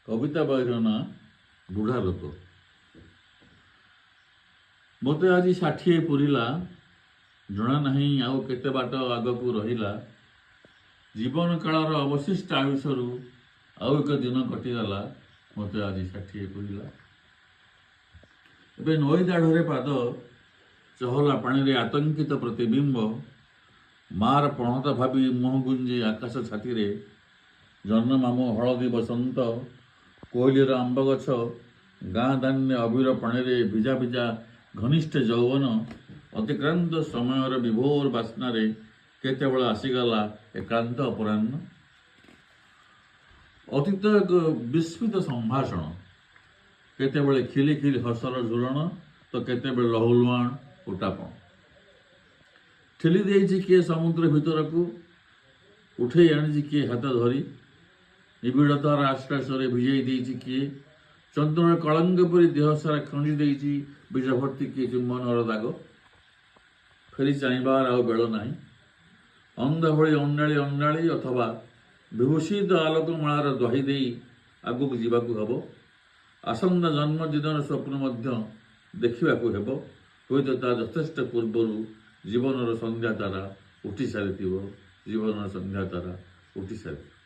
कविता बहिर ना बुढ़ा लोक। मत आज 60 पूरला जना नहीं आउ केते बाट आगक रहिला। जीवन कालर अवशिष्ट आयुषरू आउ एक दिन कटिगला। मत आज 60 पूरला। एबे नई दाढ़े पाद चहला पानी रे आतंकित प्रतिबिंब मार पणत भावी मुह गुंजे आकाश छाती रे जन्म मामु हलदी बसंत कोहलीर आंब गछ गाँ दान्य अबीर पानी रे भिजा भिजा घनिष्ठ यौवन अतिक्रांत समय विभोर बास्ना रे केतेबेल आसीगला एकांत अपराह्न। अतीत एक विस्मित संभाषण केतेबेले खिली खिली हसर झुलन तो केतेबेले लहुलुआण उटापण ठेली देइछि किए समुद्र भितर को उठे आनी किए हाथ धरी निबिड़तार आश्वासरे भिजई देइछि किए चंद्र कलंक परी देह सारा खंडी देइछि बीज भर्ती किए चुंबनर दाग फेरी चाहबार आउ बेल नाही अंध भली अंडाळी अंडाळी अथवा विभूषित आलोकमाଳାର द्वाही देई आगुक जीवाकू हबो। आसन्न जन्मदिनर स्वप्न मध्य देखिबाकू हेबो। हुएत ता यथेष्ट पूर्वरु जीवनर संध्या तारा उठी सारिथिबो। जीवनर संध्या तारा उठी सारिथिबो।